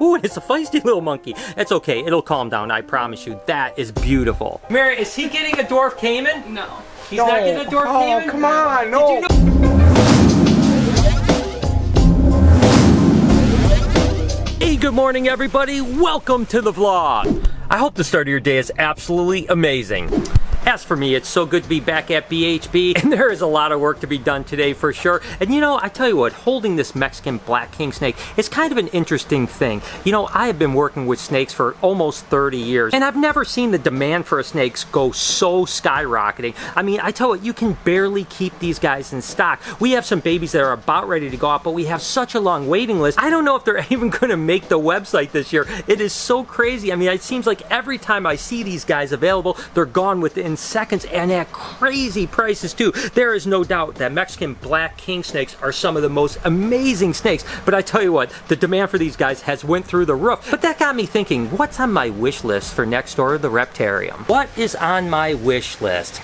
Ooh, and it's a feisty little monkey. It's okay, it'll calm down, I promise you. That is beautiful. Mary, is he getting a dwarf caiman? No. He's not getting a dwarf caiman? Oh, come on, no. Hey, good morning, everybody. Welcome to the vlog. I hope the start of your day is absolutely amazing. As for me, it's so good to be back at BHB, and there is a lot of work to be done today for sure. And you know, I tell you what, holding this Mexican black king snake is kind of an interesting thing. You know, I have been working with snakes for almost 30 years, and I've never seen the demand for snakes go so skyrocketing. I mean, I tell you what, you can barely keep these guys in stock. We have some babies that are about ready to go out, but we have such a long waiting list. I don't know if they're even going to make the website this year. It is so crazy. I mean, it seems like every time I see these guys available, they're gone within seconds and at crazy prices too. There is no doubt that Mexican black king snakes are some of the most amazing snakes, but I tell you what, the demand for these guys has went through the roof. But that got me thinking, what's on my wish list for next door to the Reptarium? What is on my wish list?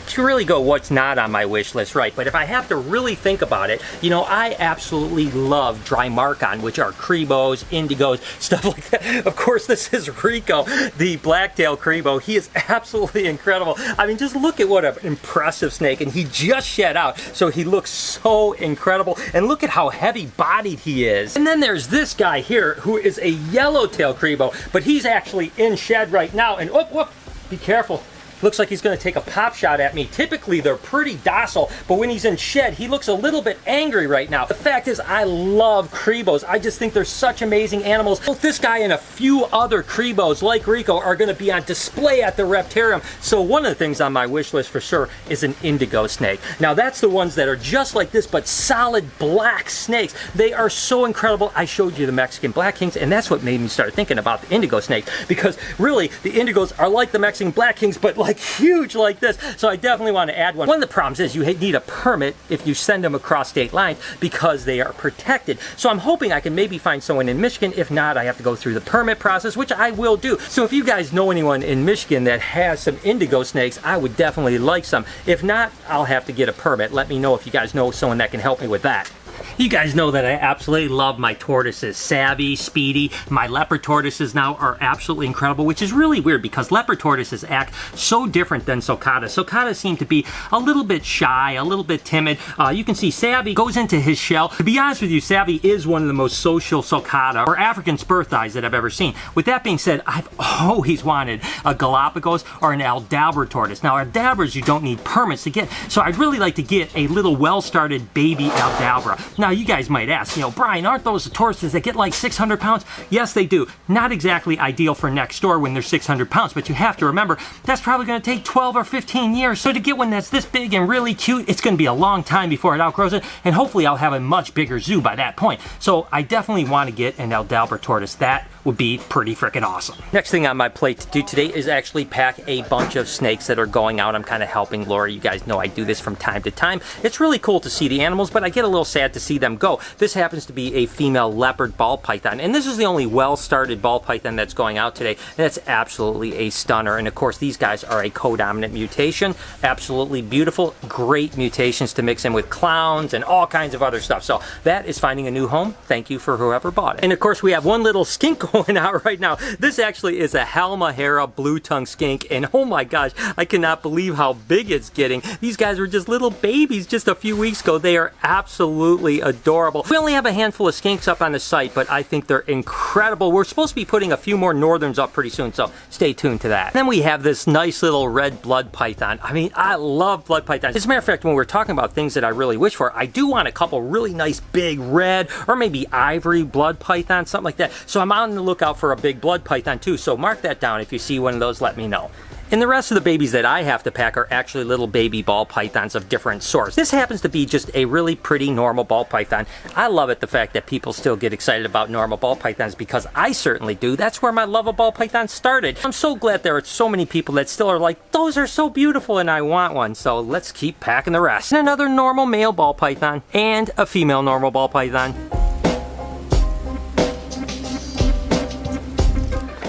To really go what's not on my wish list, right? But if I have to really think about it, you know, I absolutely love dry markon, which are cribos, indigos, stuff like that. Of course, this is Rico, the blacktail cribo. He is absolutely incredible. I mean, just look at what an impressive snake, and he just shed out, so he looks so incredible. And look at how heavy-bodied he is. And then there's this guy here, who is a yellowtail cribo, but he's actually in shed right now. And whoop, be careful. Looks like he's going to take a pop shot at me. Typically, they're pretty docile, but when he's in shed, he looks a little bit angry right now. The fact is, I love cribos. I just think they're such amazing animals. Both this guy and a few other cribos, like Rico, are going to be on display at the Reptarium. So one of the things on my wish list for sure is an indigo snake. Now, that's the ones that are just like this, but solid black snakes. They are so incredible. I showed you the Mexican black kings, and that's what made me start thinking about the indigo snakes, because really, the indigos are like the Mexican black kings, but like huge like this. So I definitely want to add one. One of the problems is you need a permit if you send them across state lines because they are protected. So I'm hoping I can maybe find someone in Michigan. If not, I have to go through the permit process, which I will do. So if you guys know anyone in Michigan that has some indigo snakes, I would definitely like some. If not, I'll have to get a permit. Let me know if you guys know someone that can help me with that. You guys know that I absolutely love my tortoises. Savvy, Speedy, my leopard tortoises now are absolutely incredible, which is really weird because leopard tortoises act so different than sulcatas. Sulcatas seem to be a little bit shy, a little bit timid. You can see Savvy goes into his shell. To be honest with you, Savvy is one of the most social sulcata or African spur thighs that I've ever seen. With that being said, I've always wanted a Galapagos or an Aldabra tortoise. Now, Aldabras you don't need permits to get, so I'd really like to get a little well-started baby Aldabra. Now, you guys might ask, you know, Brian, aren't those the tortoises that get like 600 pounds? Yes, they do. Not exactly ideal for next door when they're 600 pounds, but you have to remember, that's probably going to take 12 or 15 years. So to get one that's this big and really cute, it's going to be a long time before it outgrows it, and hopefully I'll have a much bigger zoo by that point. So I definitely want to get an Aldabra tortoise. That would be pretty freaking awesome. Next thing on my plate to do today is actually pack a bunch of snakes that are going out. I'm kind of helping Laura. You guys know I do this from time to time. It's really cool to see the animals, but I get a little sad to see them go. This happens to be a female leopard ball python, and this is the only well-started ball python that's going out today, and that's absolutely a stunner. And of course, these guys are a codominant mutation. Absolutely beautiful, great mutations to mix in with clowns and all kinds of other stuff. So that is finding a new home. Thank you for whoever bought it. And of course, we have one little skink going out right now. This actually is a Halmahera blue-tongue skink, and oh my gosh, I cannot believe how big it's getting. These guys were just little babies just a few weeks ago. They are absolutely adorable. We only have a handful of skinks up on the site, but I think they're incredible. We're supposed to be putting a few more northerns up pretty soon, so stay tuned to that. And then we have this nice little red blood python. I mean, I love blood pythons. As a matter of fact, when we're talking about things that I really wish for, I do want a couple really nice big red or maybe ivory blood pythons, something like that. So I'm on the lookout for a big blood python too, so mark that down. If you see one of those, let me know. And the rest of the babies that I have to pack are actually little baby ball pythons of different sorts. This happens to be just a really pretty normal ball python. I love it, the fact that people still get excited about normal ball pythons, because I certainly do. That's where my love of ball pythons started. I'm so glad there are so many people that still are like, those are so beautiful and I want one. So let's keep packing the rest. And another normal male ball python and a female normal ball python.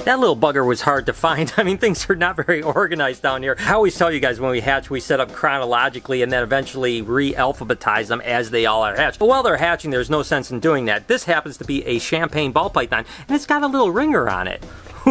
That little bugger was hard to find. I mean, things are not very organized down here. I always tell you guys when we hatch, we set up chronologically and then eventually re-alphabetize them as they all are hatched. But while they're hatching, there's no sense in doing that. This happens to be a champagne ball python, and it's got a little ringer on it.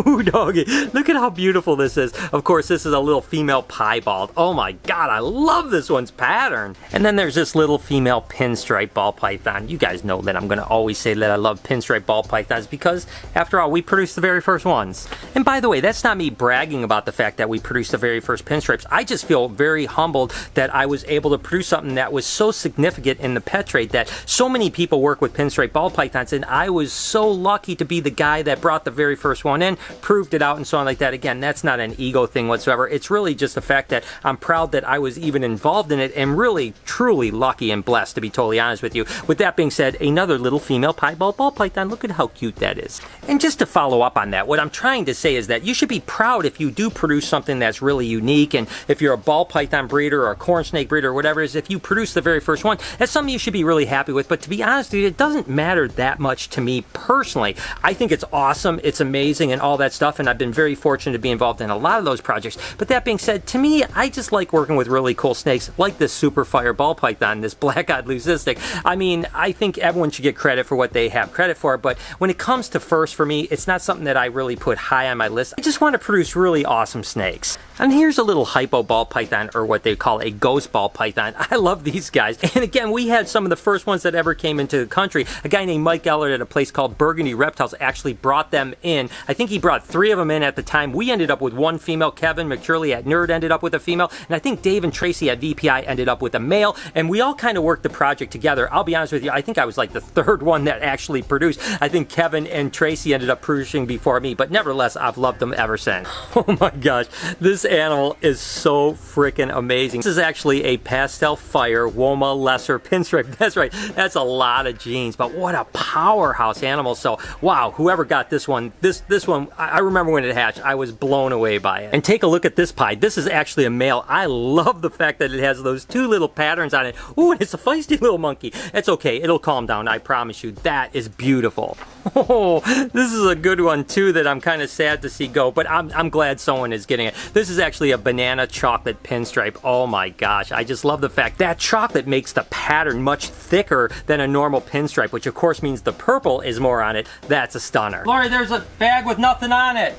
Ooh, doggy, look at how beautiful this is. Of course, this is a little female piebald. Oh my God, I love this one's pattern. And then there's this little female pinstripe ball python. You guys know that I'm gonna always say that I love pinstripe ball pythons because, after all, we produced the very first ones. And by the way, that's not me bragging about the fact that we produced the very first pinstripes. I just feel very humbled that I was able to produce something that was so significant in the pet trade, that so many people work with pinstripe ball pythons, and I was so lucky to be the guy that brought the very first one in, proved it out, and so on like that. Again, that's not an ego thing whatsoever. It's really just the fact that I'm proud that I was even involved in it, and really, truly lucky and blessed, to be totally honest with you. With that being said, another little female piebald ball python. Look at how cute that is. And just to follow up on that, what I'm trying to say is that you should be proud if you do produce something that's really unique, and if you're a ball python breeder or a corn snake breeder or whatever it is, if you produce the very first one, that's something you should be really happy with. But to be honest with you, it doesn't matter that much to me personally. I think it's awesome, it's amazing, and all that stuff, and I've been very fortunate to be involved in a lot of those projects. But that being said, to me, I just like working with really cool snakes like this super fire ball python, this black-eyed leucistic. I mean, I think everyone should get credit for what they have credit for, but when it comes to first for me, it's not something that I really put high on my list. I just want to produce really awesome snakes. And here's a little hypo ball python, or what they call a ghost ball python. I love these guys. And again, we had some of the first ones that ever came into the country. A guy named Mike Ellard at a place called Burgundy Reptiles actually brought them in. I think he brought 3 of them in at the time. We ended up with 1 female. Kevin McCurley at Nerd ended up with a female. And I think Dave and Tracy at VPI ended up with a male. And we all kind of worked the project together. I'll be honest with you, I think I was like the 3rd one that actually produced. I think Kevin and Tracy ended up producing before me, but nevertheless, I've loved them ever since. Oh my gosh, this animal is so freaking amazing. This is actually a pastel fire Woma lesser pinstripe. That's right, that's a lot of genes, but what a powerhouse animal. So wow, whoever got this one, this one, I remember when it hatched, I was blown away by it. And take a look at this pied. This is actually a male. I love the fact that it has those 2 little patterns on it. Ooh, and it's a feisty little monkey. It's okay, it'll calm down, I promise you. That is beautiful. Oh, this is a good one too that I'm kind of sad to see go, but I'm glad someone is getting it. This is actually a banana chocolate pinstripe. Oh my gosh, I just love the fact that chocolate makes the pattern much thicker than a normal pinstripe, which of course means the purple is more on it. That's a stunner. Lori, there's a bag with nothing on it.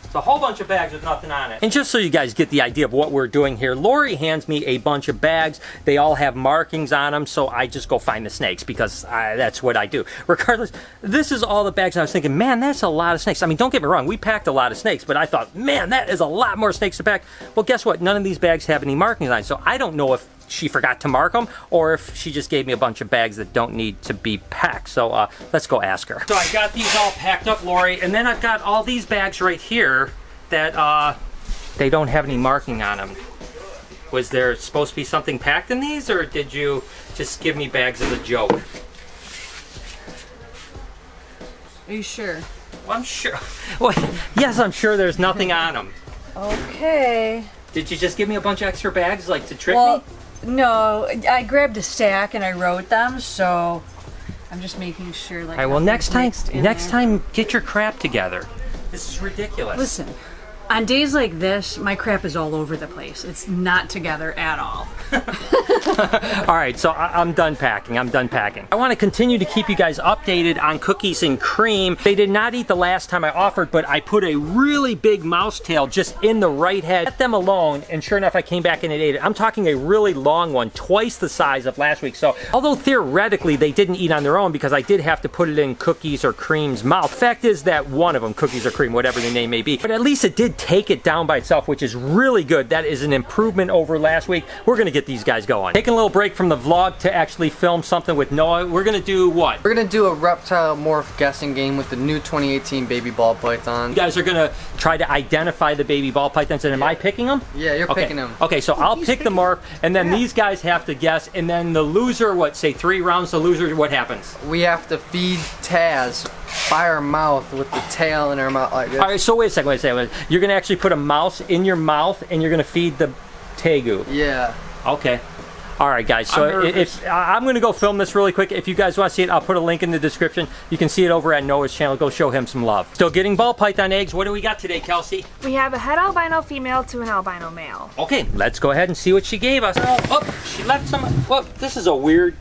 It's a whole bunch of bags with nothing on it. And just so you guys get the idea of what we're doing here, Lori hands me a bunch of bags. They all have markings on them, so I just go find the snakes because that's what I do. Regardless, this is all the bags. I was thinking, man, that's a lot of snakes. I mean, don't get me wrong, we packed a lot of snakes, but I thought, man, that is a lot more snakes to pack. Well, guess what? None of these bags have any markings on it, so I don't know if she forgot to mark them or if she just gave me a bunch of bags that don't need to be packed. So let's go ask her. So I got these all packed up, Lori, and then I've got all these bags right here that they don't have any marking on them. Was there supposed to be something packed in these, or did you just give me bags as a joke? Are you sure? Well, I'm sure. Well, yes, I'm sure there's nothing on them. Okay. Did you just give me a bunch of extra bags, like to trick me? No, I grabbed a stack and I wrote them, so I'm just making sure. Like, all right, well, next time, get your crap together. This is ridiculous. Listen, on days like this, my crap is all over the place. It's not together at all. All right, so I'm done packing. I'm done packing. I want to continue to keep you guys updated on cookies and cream. They did not eat the last time I offered, but I put a really big mouse tail just in the right head. Let them alone, and sure enough, I came back and it ate it. I'm talking a really long one, twice the size of last week. So although theoretically they didn't eat on their own because I did have to put it in cookies or cream's mouth, fact is that one of them, cookies or cream, whatever the name may be, but at least it did take it down by itself, which is really good. That is an improvement over last week. We're gonna get these guys going. Taking a little break from the vlog to actually film something with Noah. We're gonna do what? We're gonna do a reptile morph guessing game with the new 2018 baby ball python. You guys are gonna try to identify the baby ball pythons, and am I picking them? Yeah, you're picking them. Okay, so I'll pick the morph, and then these guys have to guess, and then the loser, what, say 3 rounds, the loser, what happens? We have to feed Taz by our mouth with the tail in our mouth like this. All right, so wait a second. You're gonna actually put a mouse in your mouth, and you're gonna feed the tegu. Yeah. Okay. All right, guys. So I'm going to go film this really quick. If you guys want to see it, I'll put a link in the description. You can see it over at Noah's channel. Go show him some love. Still getting ball python eggs. What do we got today, Kelsey? We have a het albino female to an albino male. Okay, let's go ahead and see what she gave us. Oh, she left some. Well, this is a weird.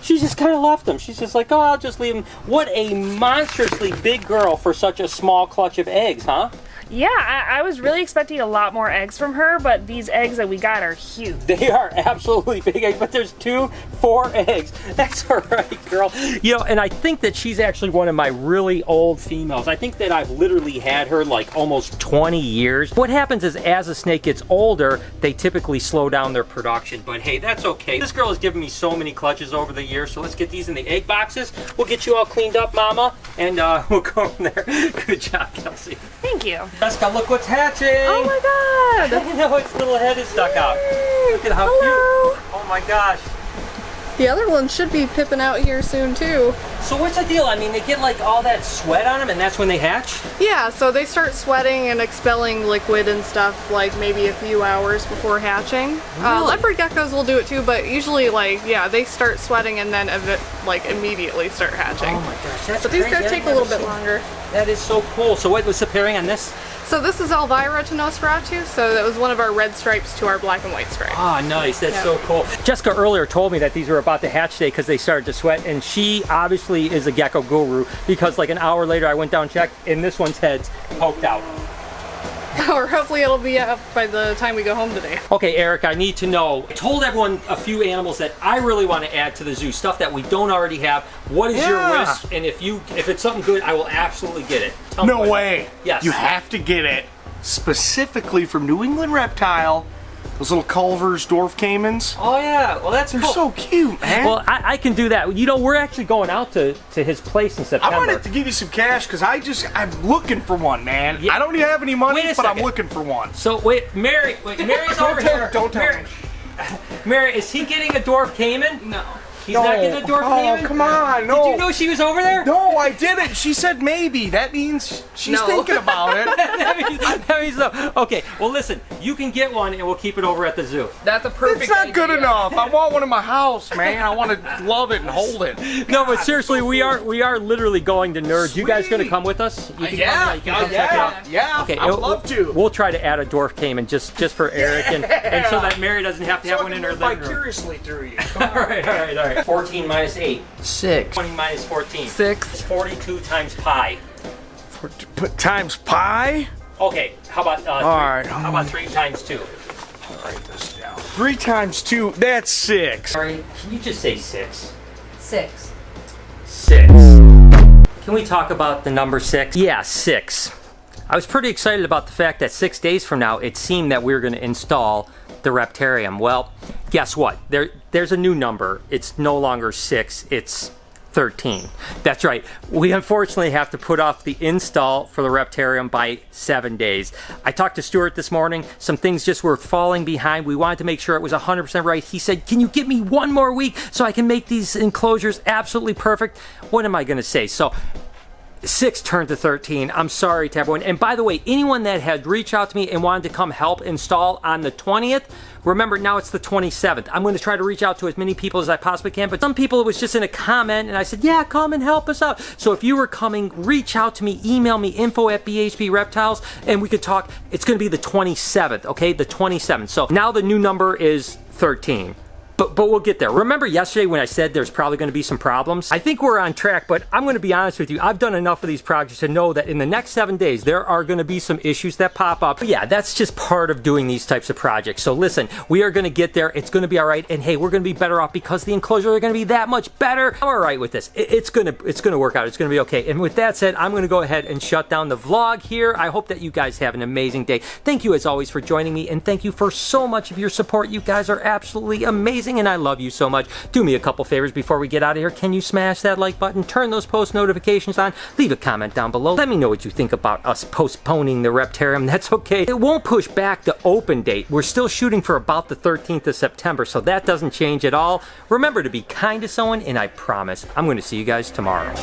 She just kind of left them. She's just like, oh, I'll just leave them. What a monstrously big girl for such a small clutch of eggs, huh? Yeah, I was really expecting a lot more eggs from her, but these eggs that we got are huge. They are absolutely big eggs, but there's 4 eggs. That's all right, girl. You know, and I think that she's actually one of my really old females. I think that I've literally had her like almost 20 years. What happens is as a snake gets older, they typically slow down their production, but hey, that's okay. This girl has given me so many clutches over the years, so let's get these in the egg boxes. We'll get you all cleaned up, Mama, and we'll go from there. Good job, Kelsey. Thank you. Jessica, look what's hatching! Oh my god! I know, its little head is stuck out. Look at how Hello. cute. Oh my gosh. The other one should be pipping out here soon too. So what's the deal? I mean, they get like all that sweat on them and that's when they hatch? Yeah, so they start sweating and expelling liquid and stuff like maybe a few hours before hatching. Really? Leopard geckos will do it too, but usually like, yeah, they start sweating and then like immediately start hatching. Oh my gosh, that's But these crazy. guys take a little bit longer. That is so cool. So what was the pairing on this? So this is Elvira to Nosferatu, so that was one of our red stripes to our black and white stripe. Ah, nice. That's so cool. Jessica earlier told me that these were about to hatch today because they started to sweat, and she obviously is a gecko guru because like an hour later I went down and checked, and this one's head's poked out. Or hopefully it'll be up by the time we go home today. Okay, Eric, I need to know. I told everyone a few animals that I really want to add to the zoo, stuff that we don't already have. What is your wish? And if it's something good, I will absolutely get it. Tell me No what. way. Yes. You have to get it specifically from New England Reptile. Those little Culver's dwarf caimans. Oh yeah, well that's They're cool. so cute, man. Well, I can do that. You know, we're actually going out to his place in September. I wanted to give you some cash because I'm looking for one, man. Yeah. I don't even have any money, Wait a but I'm second. looking for one. So wait, Mary's over here. Don't tell Mary, me. Mary, is he getting a dwarf caiman? No. He's not getting a dwarf caiman? come on, no. Did you know she was over there? No, I didn't. She said maybe. That means she's No. thinking about it. that means no. Okay, well listen, you can get one and we'll keep it over at the zoo. That's a perfect It's not good idea. enough. I want one in my house, man. I want to love it and hold it. No, but seriously, we are literally going to Nerd. You guys gonna come with us? You can Yeah, come, you can come check it out. yeah. Okay, I'd love to. We'll try to add a dwarf caiman just for Eric and so that Mary doesn't have to have So I one in can her live living room. vicariously through you. All right. 14 minus 8. 6. 20 minus 14. 6. It's 42 times pi. Put times pi. Okay, how about 3? right. How about 3 times 2? Write this down. 3 times 2. That's 6. Sorry, can you just say 6? 6. 6. Can we talk about the number 6? Yeah, 6. I was pretty excited about the fact that 6 days from now, it seemed that we were going to install the Reptarium. Well, guess what? There's a new number. It's no longer 6, it's 13. That's right. We unfortunately have to put off the install for the Reptarium by 7 days. I talked to Stuart this morning. Some things just were falling behind. We wanted to make sure it was 100% right. He said, can you give me one more week so I can make these enclosures absolutely perfect? What am I going to say? So 6 turned to 13. I'm sorry to everyone. And by the way, anyone that had reached out to me and wanted to come help install on the 20th, remember now it's the 27th. I'm going to try to reach out to as many people as I possibly can, but some people it was just in a comment and I said, yeah, come and help us out. So if you were coming, reach out to me, email me, info@BHP Reptiles, and we could talk. It's going to be the 27th, okay? The 27th. So now the new number is 13. But we'll get there. Remember yesterday when I said there's probably going to be some problems? I think we're on track, but I'm going to be honest with you. I've done enough of these projects to know that in the next 7 days, there are going to be some issues that pop up. But yeah, that's just part of doing these types of projects. So listen, we are going to get there. It's going to be all right. And hey, we're going to be better off because the enclosures are going to be that much better. I'm all right with this. It's going to work out. It's going to be okay. And with that said, I'm going to go ahead and shut down the vlog here. I hope that you guys have an amazing day. Thank you as always for joining me, and thank you for so much of your support. You guys are absolutely amazing, and I love you so much. Do me a couple favors before we get out of here. Can you smash that like button? Turn those post notifications on. Leave a comment down below. Let me know what you think about us postponing the Reptarium. That's okay. It won't push back the open date. We're still shooting for about the 13th of September, so that doesn't change at all. Remember to be kind to someone, and I promise I'm going to see you guys tomorrow.